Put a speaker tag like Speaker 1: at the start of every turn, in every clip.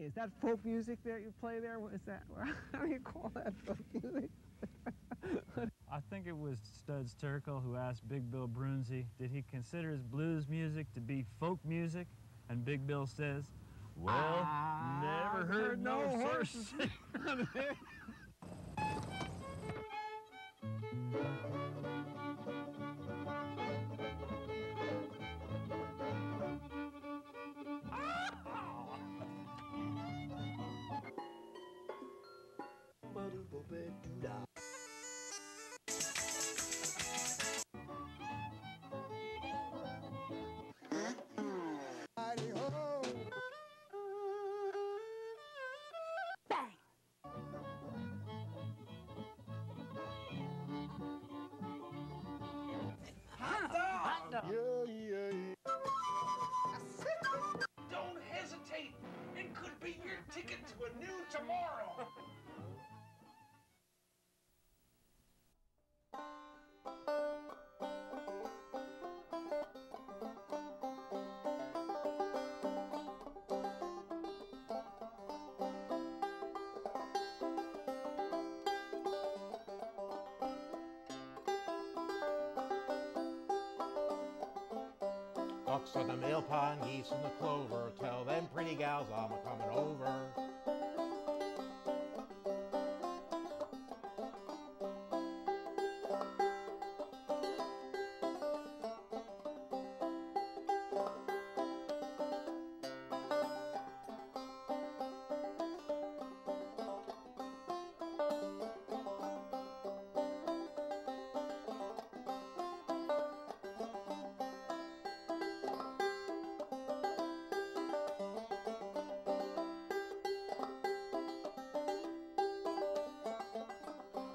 Speaker 1: Is that folk music that you play there? What is that? How do you call that folk music?
Speaker 2: I think it was Studs Terkel who asked Big Bill Brunzi, did he consider his blues music to be folk music? And Big Bill says, well, never heard no horse.
Speaker 3: Don't hesitate. It could be your ticket to a new tomorrow.
Speaker 4: Ducks on the mill pond, geese in the clover, tell them pretty gals I'm a-comin' over.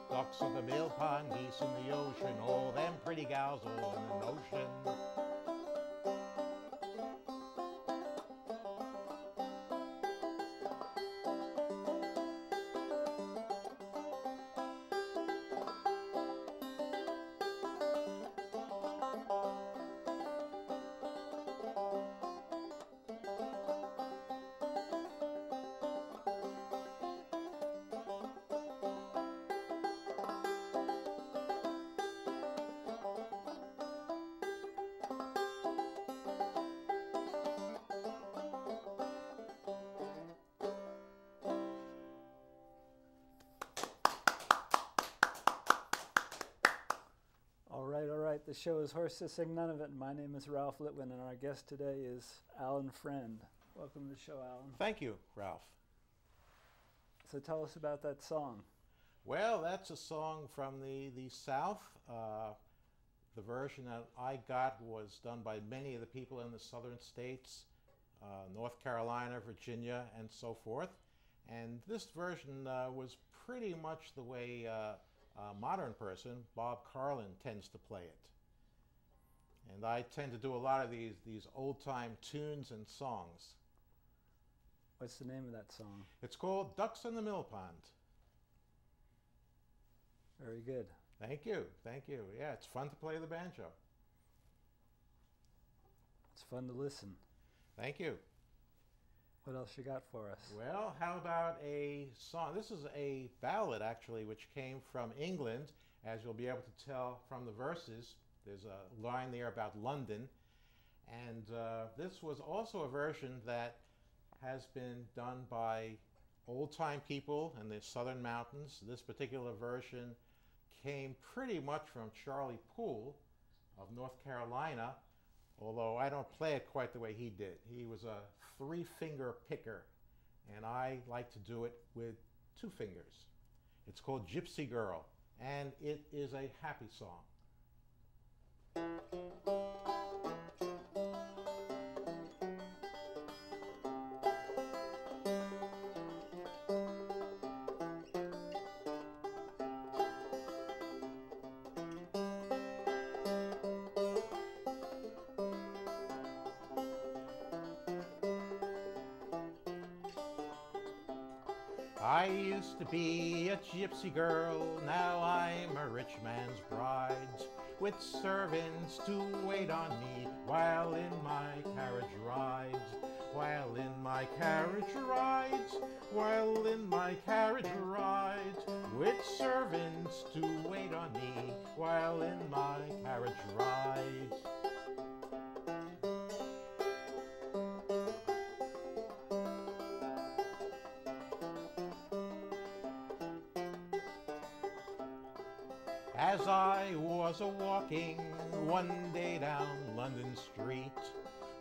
Speaker 4: Ducks in the mill pond, geese in the ocean, all them pretty gals all in an ocean.
Speaker 2: All right, the show is Horse to Sing None of It, and my name is Ralph Litwin, and our guest today is Alan Friend. Welcome to the show, Alan.
Speaker 4: Thank you, Ralph.
Speaker 2: So tell us about that song.
Speaker 4: Well, that's a song from the South. The version that I got was done by many of the people in the southern states, North Carolina, Virginia, and so forth. And this version was pretty much the way a modern person, Bob Carlin, tends to play it. And I tend to do a lot of these old-time tunes and songs.
Speaker 2: What's the name of that song?
Speaker 4: It's called Ducks in the Mill Pond.
Speaker 2: Very good.
Speaker 4: Thank you, thank you. Yeah, it's fun to play the banjo.
Speaker 2: It's fun to listen.
Speaker 4: Thank you.
Speaker 2: What else you got for us?
Speaker 4: Well, how about a song? This is a ballad, actually, which came from England, as you'll be able to tell from the verses. There's a line there about London. And this was also a version that has been done by old-time people in the southern mountains. This particular version came pretty much from Charlie Poole of North Carolina, although I don't play it quite the way he did. He was a three-finger picker, and I like to do it with two fingers. It's called Gypsy Girl, and it is a happy song. I used to be a gypsy girl, now I'm a rich man's bride, with servants to wait on me while in my carriage rides. while in my carriage rides, while in my carriage rides, with servants to wait on me, while in my carriage rides. As I was a-walking one day down London Street,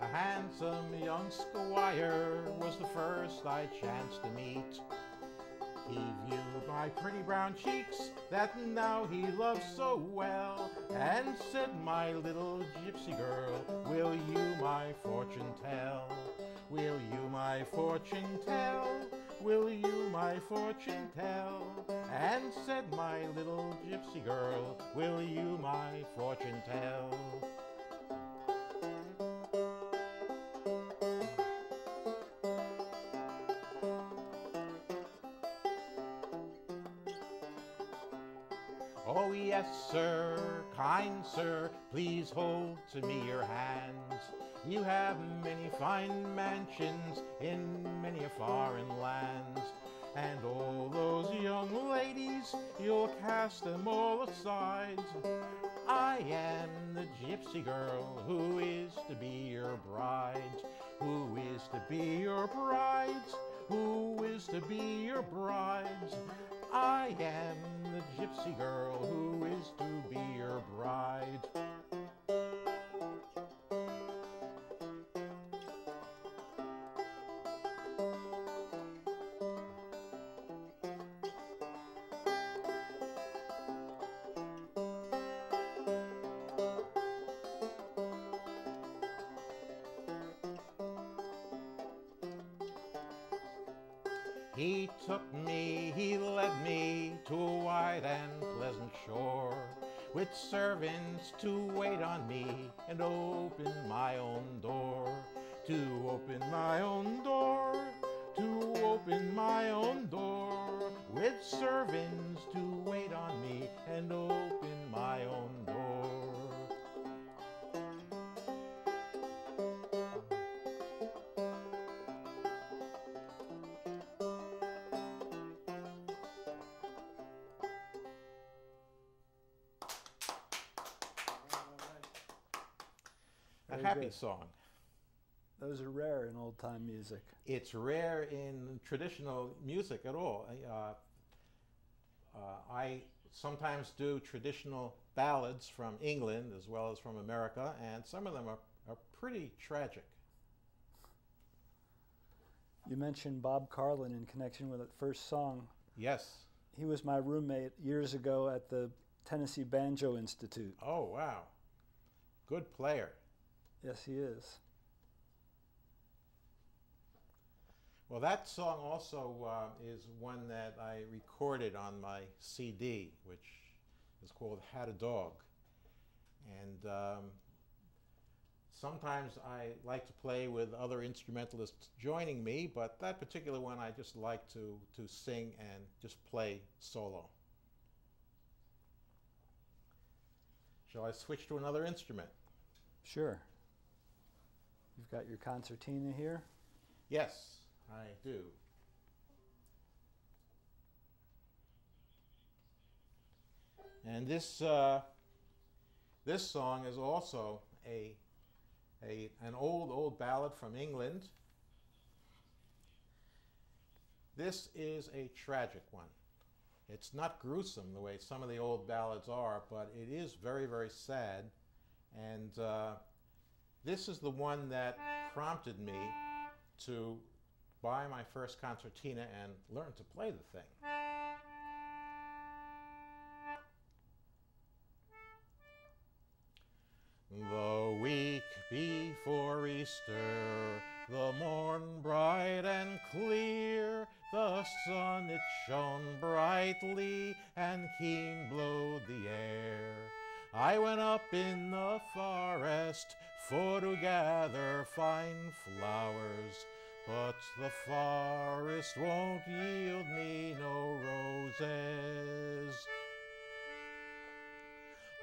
Speaker 4: a handsome young squire was the first I chanced to meet. He viewed my pretty brown cheeks that now he loved so well, and said, "My little gypsy girl, will you my fortune tell? Will you my fortune tell? Will you my fortune tell?" And said, "My little gypsy girl, will you my fortune tell?" "Oh yes, sir, kind sir, please hold to me your hands. You have many fine mansions in many a foreign lands, and all those young ladies, you'll cast them all aside. I am the gypsy girl who is to be your bride, who is to be your bride, who is to be your bride. I am the gypsy girl who is to be your bride." He took me, he led me to a wide and pleasant shore, with servants to wait on me and open my own door, to open my own door, to open my own door, with servants to wait on me and open my own door. A happy
Speaker 5: good.
Speaker 4: song.
Speaker 5: Those are rare in old-time music.
Speaker 4: It's rare in traditional music at all. I sometimes do traditional ballads from England as well as from America, and some of them are pretty tragic.
Speaker 5: You mentioned Bob Carlin in connection with that first song.
Speaker 4: Yes.
Speaker 5: He was my roommate years ago at the Tennessee Banjo Institute.
Speaker 4: Oh, wow. Good player.
Speaker 5: Yes, he is.
Speaker 4: Well, that song also is one that I recorded on my CD, which is called Had a Dog. And sometimes I like to play with other instrumentalists joining me, but that particular one I just like to sing and just play solo. Shall I switch to another instrument?
Speaker 5: Sure. You've got your concertina here.
Speaker 4: Yes, I do. And this song is also an old ballad from England. This is a tragic one. It's not gruesome the way some of the old ballads are, but it is very, very sad. And this is the one that prompted me to buy my first concertina and learn to play the thing. The week before Easter, the morn bright and clear, the sun it shone brightly and keen blowed the air. I went up in the forest for to gather fine flowers, but the forest won't yield me no roses.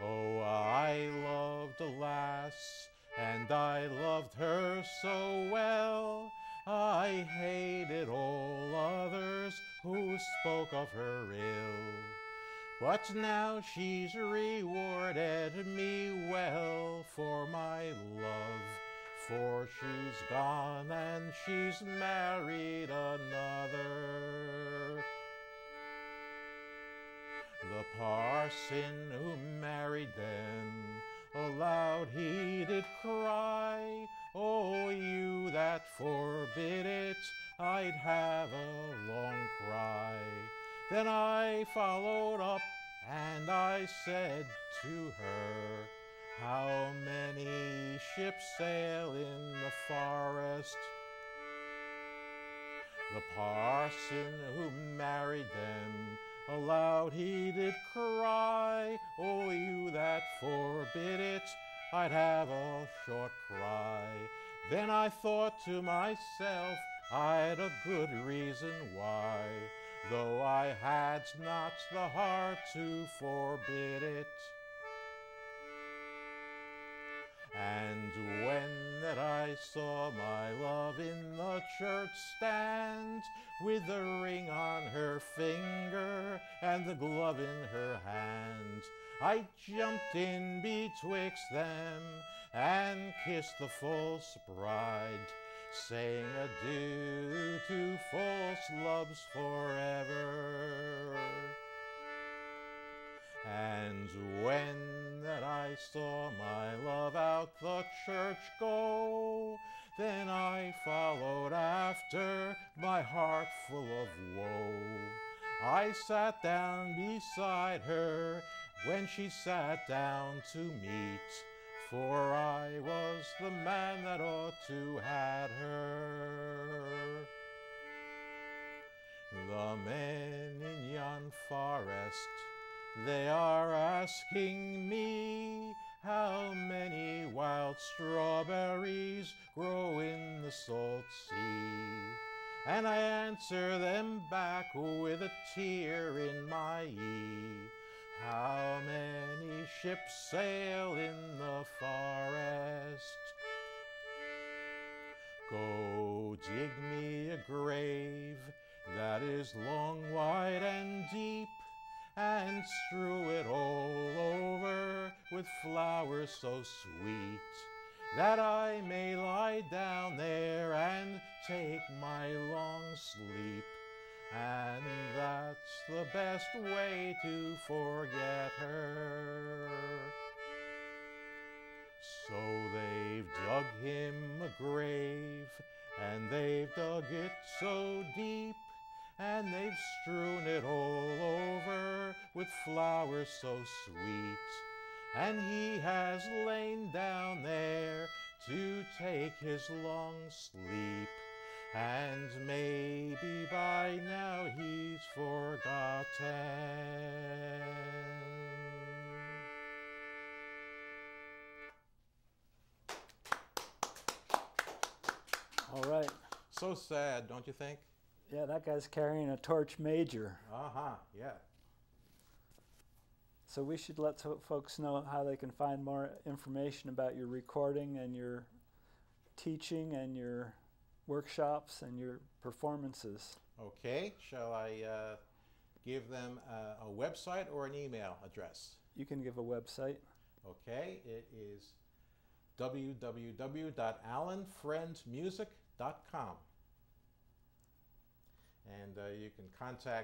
Speaker 4: Oh, I loved a lass and I loved her so well. I hated all others who spoke of her ill. But now she's rewarded me well for my love, for she's gone and she's married another. The parson who married them, aloud he did cry, "Oh, you that forbid it, I'd have a long cry." Then I followed up and I said to her, "How many ships sail in the forest?" The parson who married them, aloud he did cry, "Oh, you that forbid it, I'd have a short cry." Then I thought to myself, I'd a good reason why, though I had not the heart to forbid it. And when that I saw my love in the church stand, with the ring on her finger and the glove in her hand, I jumped in betwixt them and kissed the false bride, saying adieu to false loves forever. And when that I saw my love out the church go, then I followed after, my heart full of woe. I sat down beside her when she sat down to meet, for I was the man that ought to had her. The men in yon forest, they are asking me how many wild strawberries grow in the salt sea. And I answer them back with a tear in my eye, how many ships sail in the forest? Go dig me a grave that is long, wide, and deep, and strew it all over with flowers so sweet, that I may lie down there and take my long sleep. And that's the best way to forget her. So they've dug him a grave, and they've dug it so deep, and they've strewn it all over with flowers so sweet. And he has lain down there to take his long sleep, and maybe by now he's forgotten.
Speaker 5: All right.
Speaker 4: So sad, don't you think?
Speaker 5: Yeah, that guy's carrying a torch major.
Speaker 4: Yeah.
Speaker 5: So we should let folks know how they can find more information about your recording and your teaching and your workshops and your performances.
Speaker 4: Okay, shall I give them a website or an email address?
Speaker 5: You can give a website.
Speaker 4: Okay, it is www.alanfriendmusic.com. And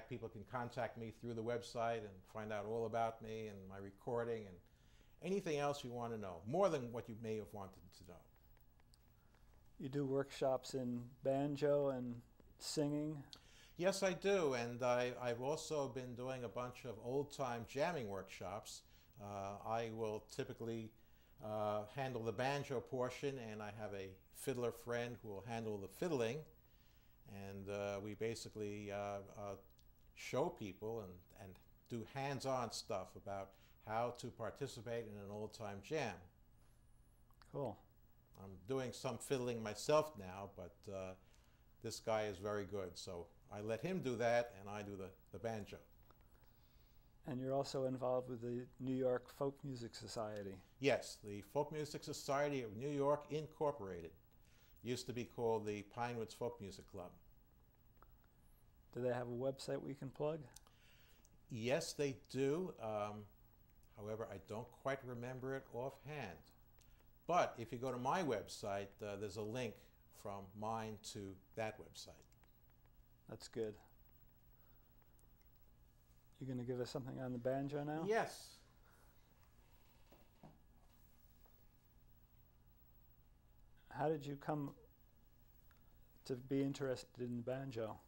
Speaker 4: people can contact me through the website and find out all about me and my recording and anything else you want to know, more than what you may have wanted to know.
Speaker 5: You do workshops in banjo and singing?
Speaker 4: Yes, I do, and I've also been doing a bunch of old-time jamming workshops. I will typically handle the banjo portion, and I have a fiddler friend who will handle the fiddling. And we basically show people and do hands-on stuff about how to participate in an old-time jam.
Speaker 5: Cool.
Speaker 4: I'm doing some fiddling myself now, but this guy is very good, so I let him do that, and I do the banjo.
Speaker 5: And you're also involved with the New York Folk Music Society.
Speaker 4: Yes, the Folk Music Society of New York Incorporated. Used to be called the Pinewoods Folk Music Club.
Speaker 5: Do they have a website we can plug?
Speaker 4: Yes, they do. However, I don't quite remember it offhand. But if you go to my website, there's a link from mine to that website.
Speaker 5: That's good. You going to give us something on the banjo now?
Speaker 4: Yes.
Speaker 5: How did you come to be interested in the banjo?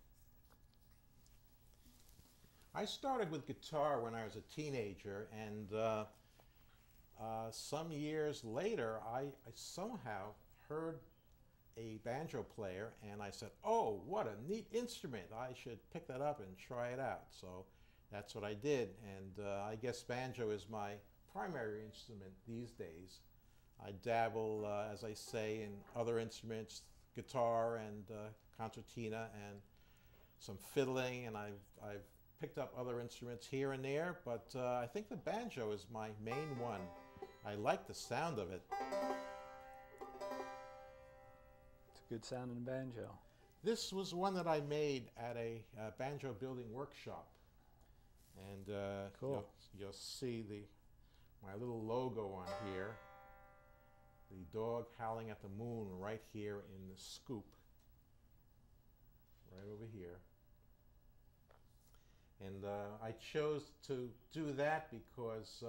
Speaker 4: I started with guitar when I was a teenager, and some years later, I somehow heard a banjo player, and I said, oh, what a neat instrument. I should pick that up and try it out. So that's what I did, and I guess banjo is my primary instrument these days. I dabble, as I say, in other instruments, guitar and concertina and some fiddling, and I've picked up other instruments here and there, but I think the banjo is my main one. I like the sound of it.
Speaker 5: It's a good sounding banjo.
Speaker 4: This was one that I made at a banjo building workshop, and
Speaker 5: Cool.
Speaker 4: you'll see my little logo on here. The dog howling at the moon right here in the scoop, right over here. And I chose to do that because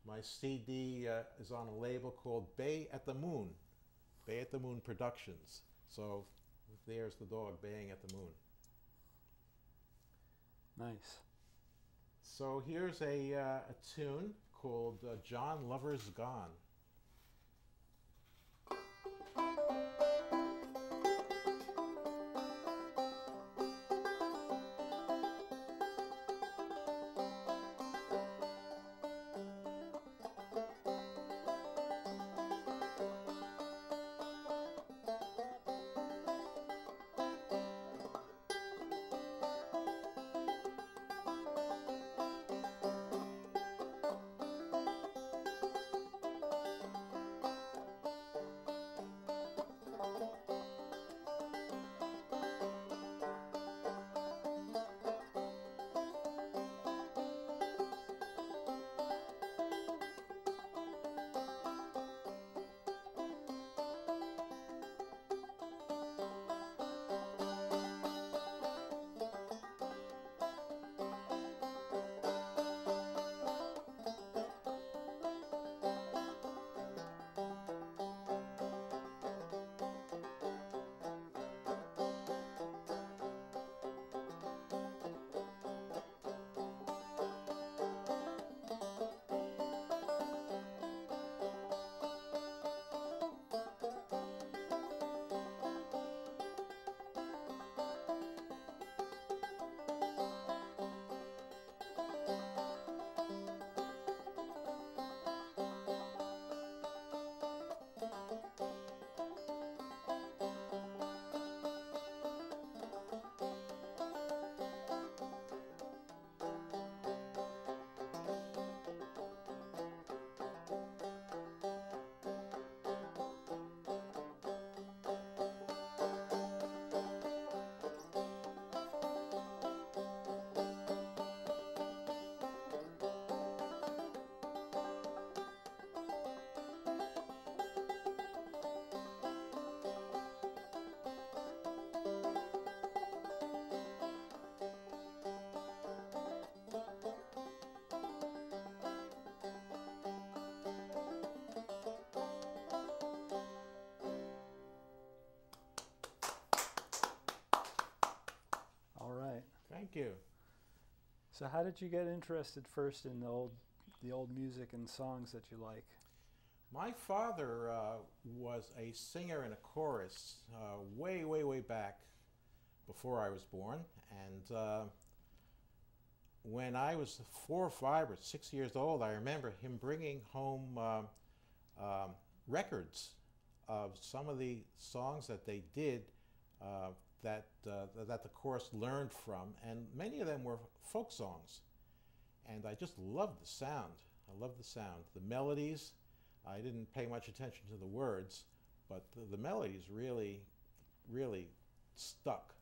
Speaker 4: my CD is on a label called Bay at the Moon Productions. So there's the dog baying at the moon.
Speaker 5: Nice.
Speaker 4: So here's a tune called John Lover's Gone. Thank you.
Speaker 5: So how did you get interested first in the old music and songs that you like?
Speaker 4: My father was a singer in a chorus way, way, way back before I was born. And when I was 4 or 5 or 6 years old, I remember him bringing home records of some of the songs that they did that the chorus learned from, and many of them were folk songs. and I just loved the sound. I loved the sound. The melodies, I didn't pay much attention to the words, but the melodies really, really stuck.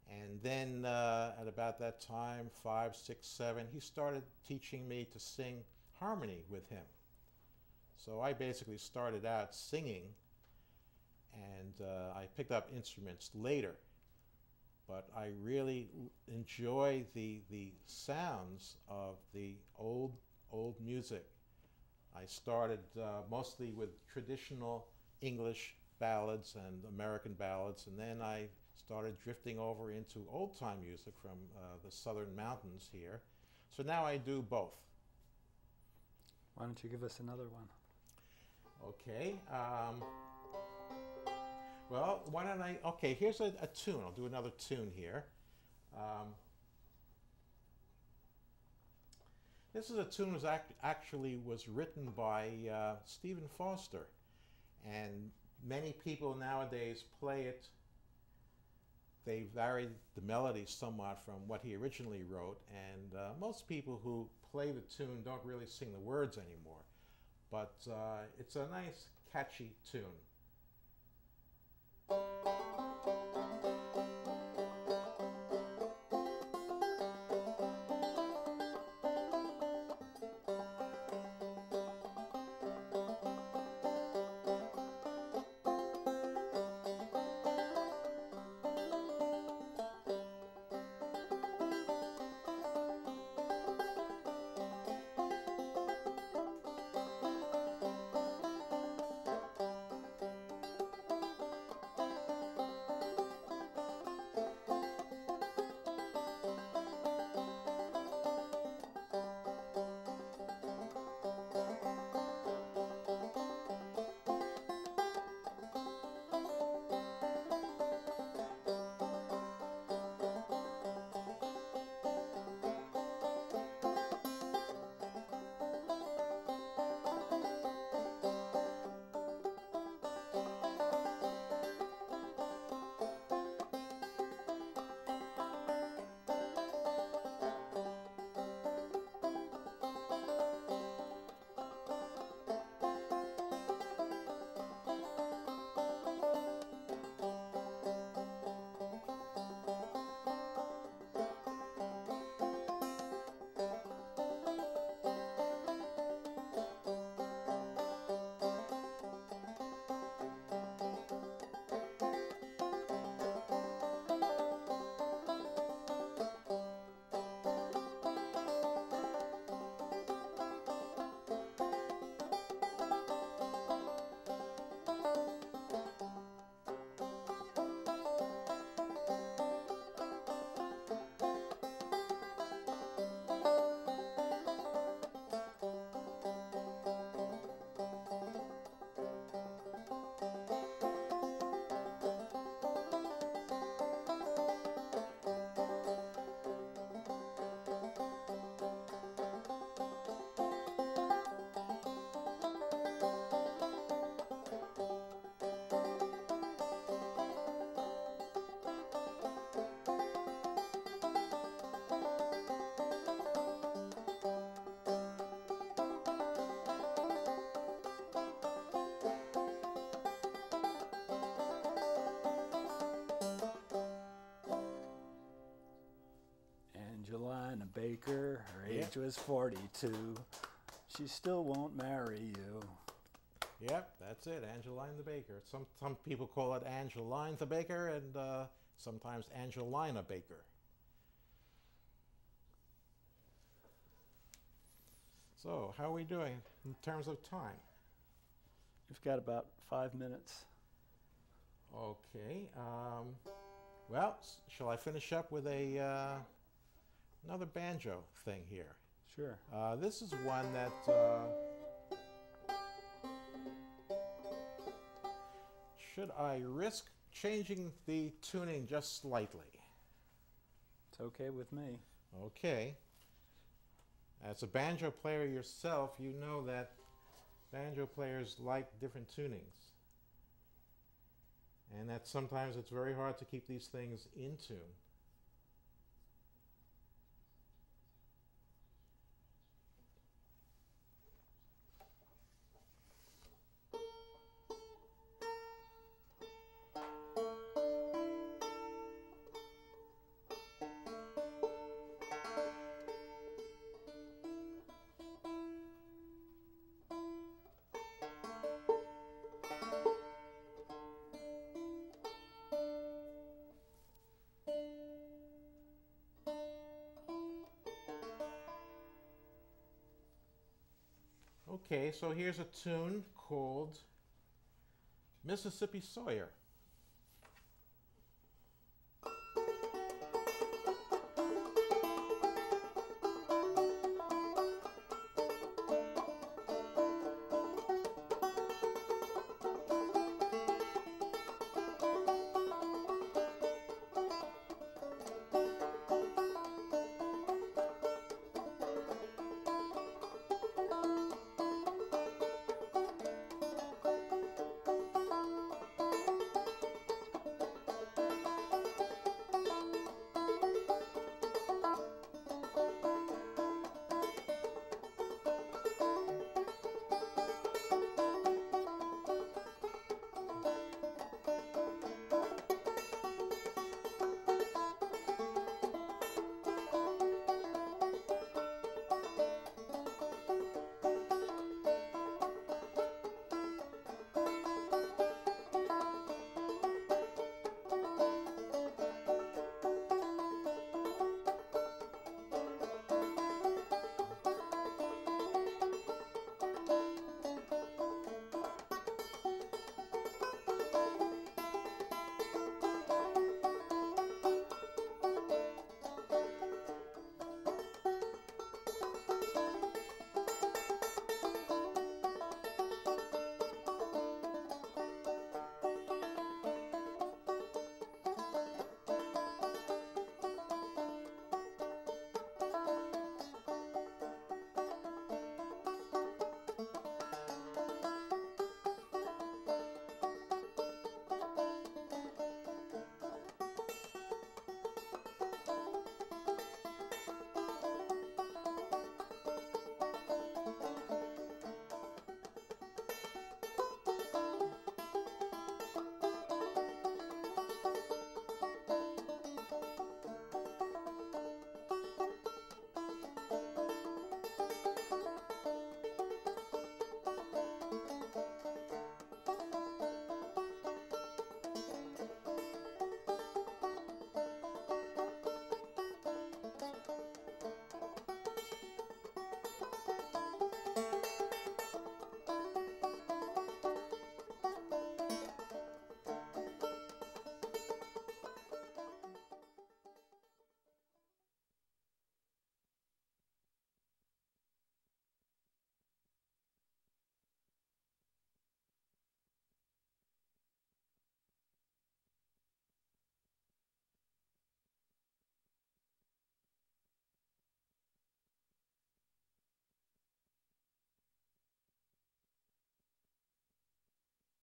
Speaker 4: And then at about that time, 5, 6, 7, he started teaching me to sing harmony with him. So I basically started out singing, and I picked up instruments later. But I really enjoy the sounds of the old music. I started mostly with traditional English ballads and American ballads, and then I started drifting over into old-time music from the southern mountains here. So now I do both.
Speaker 5: Why don't you give us another one?
Speaker 4: Okay. Well, why don't I... Okay, here's a tune. I'll do another tune here. This is a tune that actually was written by Stephen Foster. And many people nowadays play it. They varied the melody somewhat from what he originally wrote. And most people who play the tune don't really sing the words anymore. But it's a nice, catchy tune.
Speaker 5: Angelina Baker, her age was 42. She still won't marry you.
Speaker 4: Yep, that's it, Angeline the Baker. Some people call it Angeline the Baker, and sometimes Angelina Baker. So, how are we doing in terms of time?
Speaker 5: We've got about 5 minutes.
Speaker 4: Okay. Well, shall I finish up with a another banjo thing here?
Speaker 5: Sure.
Speaker 4: This is one that should I risk changing the tuning just slightly?
Speaker 5: It's okay with me.
Speaker 4: Okay. As a banjo player yourself, you know that banjo players like different tunings. And that sometimes it's very hard to keep these things in tune. Okay, so here's a tune called Mississippi Sawyer.